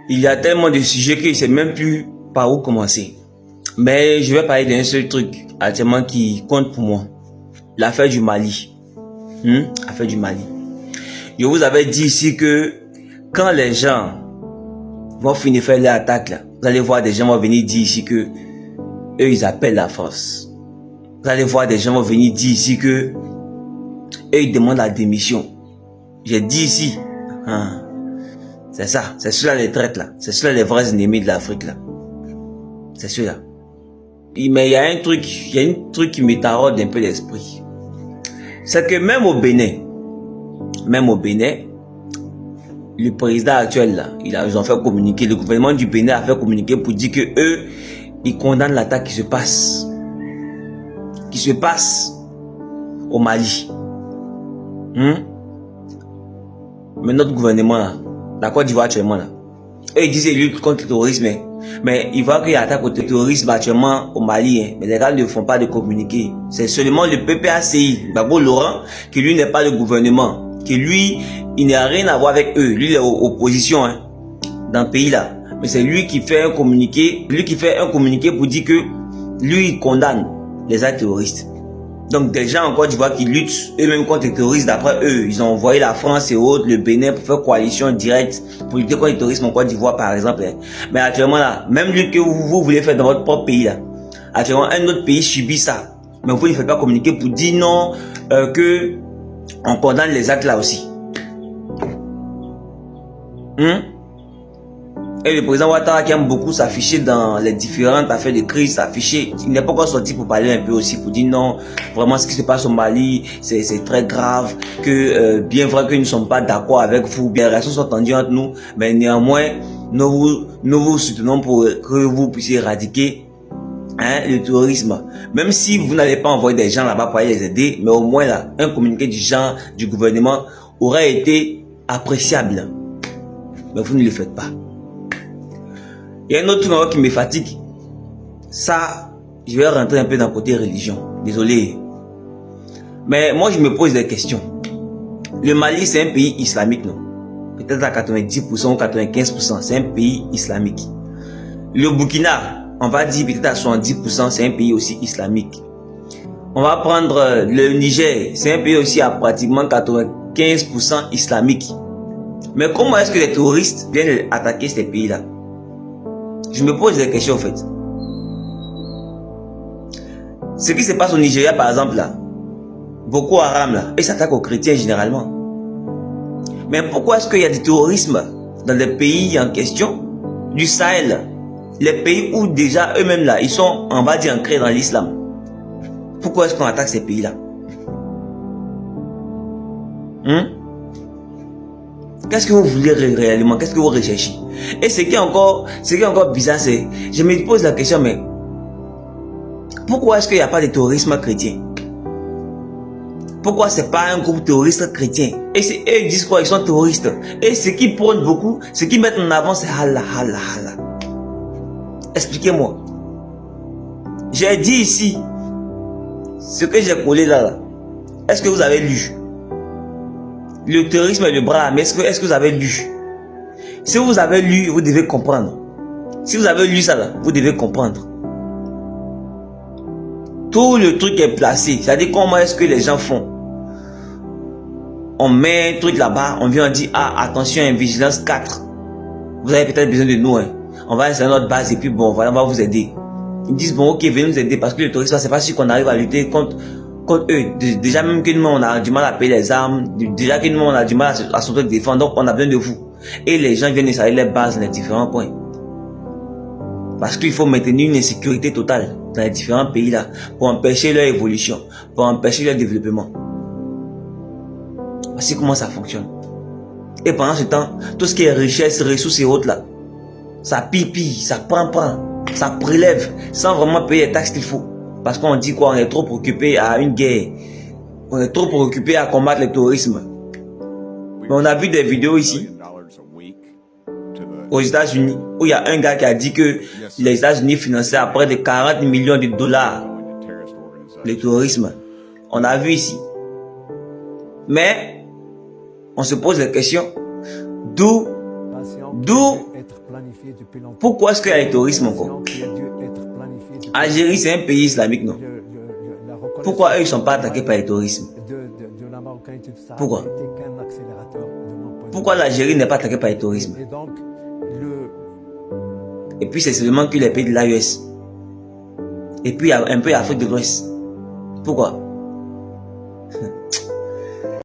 Il y a tellement de sujets que je ne sais même plus par où commencer. Mais je vais parler d'un seul truc actuellement qui compte pour moi. L'affaire du Mali. L'affaire du Mali. Je vous avais dit ici que quand les gens vont finir faire l'attaque là, vous allez voir des gens vont venir dire ici que eux ils appellent la force. Vous allez voir des gens vont venir dire ici que eux ils demandent la démission. J'ai dit ici, c'est ça, c'est ceux-là les traites là, c'est ceux-là les vrais ennemis de l'Afrique là. C'est ceux-là. Mais il y a un truc qui me taraude un peu l'esprit. C'est que même au Bénin, le président actuel là, ils ont fait communiquer, le gouvernement du Bénin a fait communiquer pour dire que eux, ils condamnent l'attaque qui se passe au Mali. Mais notre gouvernement là, la Côte d'Ivoire actuellement là, eux ils disent qu'ils luttent contre le terrorisme, mais ils voient qu'il y a attaque au terrorisme actuellement au Mali, mais les gars ne font pas de communiquer. C'est seulement le PPACI, Gbagbo Laurent, qui lui n'est pas le gouvernement, qui lui, il n'a rien à voir avec eux, lui il est opposition dans le pays là, mais c'est lui qui fait un communiqué, pour dire que lui il condamne les actes terroristes. Donc des gens en Côte d'Ivoire qui luttent eux-mêmes contre les terroristes, d'après eux, ils ont envoyé la France et autres, le Bénin pour faire coalition directe pour lutter contre le terrorisme en Côte d'Ivoire par exemple. Mais actuellement là, même lutte que vous voulez faire dans votre propre pays là, actuellement un autre pays subit ça. Mais vous ne faites pas communiquer pour dire non, que on condamne les actes là aussi. Et le président Ouattara qui aime beaucoup s'afficher dans les différentes affaires de crise, s'afficher, il n'est pas encore sorti pour parler un peu aussi, pour dire non, vraiment ce qui se passe au Mali, c'est très grave, que bien vrai que nous ne sommes pas d'accord avec vous, bien les réactions sont tendues entre nous, mais néanmoins, nous vous soutenons pour que vous puissiez éradiquer le terrorisme. Même si vous n'allez pas envoyer des gens là-bas pour aller les aider, mais au moins là, un communiqué du genre, du gouvernement aurait été appréciable. Mais vous ne le faites pas. Il y a un autre truc qui me fatigue. Ça, je vais rentrer un peu dans le côté religion. Désolé. Mais moi, je me pose des questions. Le Mali, c'est un pays islamique, non? Peut-être à 90% ou 95%, c'est un pays islamique. Le Burkina, on va dire peut-être à 70%, c'est un pays aussi islamique. On va prendre le Niger, c'est un pays aussi à pratiquement 95% islamique. Mais comment est-ce que les terroristes viennent attaquer ces pays-là? Je me pose des questions en fait. Ce qui se passe au Nigeria par exemple là, Boko Haram là, ils s'attaquent aux chrétiens généralement. Mais pourquoi est-ce qu'il y a du terrorisme dans les pays en question du Sahel, les pays où déjà eux-mêmes là, ils sont, on va dire, ancrés dans l'islam? Pourquoi est-ce qu'on attaque ces pays-là? Qu'est-ce que vous voulez réellement? Qu'est-ce que vous recherchez? Et ce qui est encore bizarre, c'est, je me pose la question, mais pourquoi est-ce qu'il n'y a pas de terrorisme chrétien? Pourquoi c'est pas un groupe terroriste chrétien? Et eux ils disent quoi? Ils sont terroristes. Et ce qui prônent beaucoup, ce qui mettent en avant, c'est Allah. Expliquez-moi. J'ai dit ici, ce que j'ai collé là. Est-ce que vous avez lu? Le terrorisme et le bras armé, est-ce que vous avez lu? Si vous avez lu, vous devez comprendre. Si vous avez lu ça là, vous devez comprendre. Tout le truc est placé. C'est-à-dire comment est-ce que les gens font? On met un truc là-bas, on vient, on dit, attention, vigilance 4. Vous avez peut-être besoin de nous. On va installer notre base et puis bon, voilà, on va vous aider. Ils disent, bon, ok, venez nous aider parce que le terrorisme, c'est pas sûr qu'on arrive à lutter contre eux. Déjà même que nous, on a du mal à payer les armes. Déjà que nous, on a du mal à se défendre. Donc, on a besoin de vous. Et les gens viennent installer les bases dans les différents points. Parce qu'il faut maintenir une insécurité totale dans les différents pays là pour empêcher leur évolution, pour empêcher leur développement. Voici comment ça fonctionne. Et pendant ce temps, tout ce qui est richesse, ressources et autres là, ça pille, ça prend, ça prélève sans vraiment payer les taxes qu'il faut. Parce qu'on dit quoi? On est trop préoccupé à une guerre. On est trop préoccupé à combattre le terrorisme. Mais on a vu des vidéos ici aux États-Unis où il y a un gars qui a dit que les États-Unis finançaient à près de 40 millions de dollars le terrorisme. On a vu ici. Mais on se pose la question, d'où D'où, pourquoi est-ce qu'il y a le terrorisme encore? Algérie, c'est un pays islamique, non? Pourquoi eux, ils ne sont pas attaqués par le terrorisme? Pourquoi? Pourquoi l'Algérie n'est pas attaquée par le terrorisme? Et puis c'est seulement que les pays de l'AES. Et puis un peu l'Afrique de l'Ouest. Pourquoi?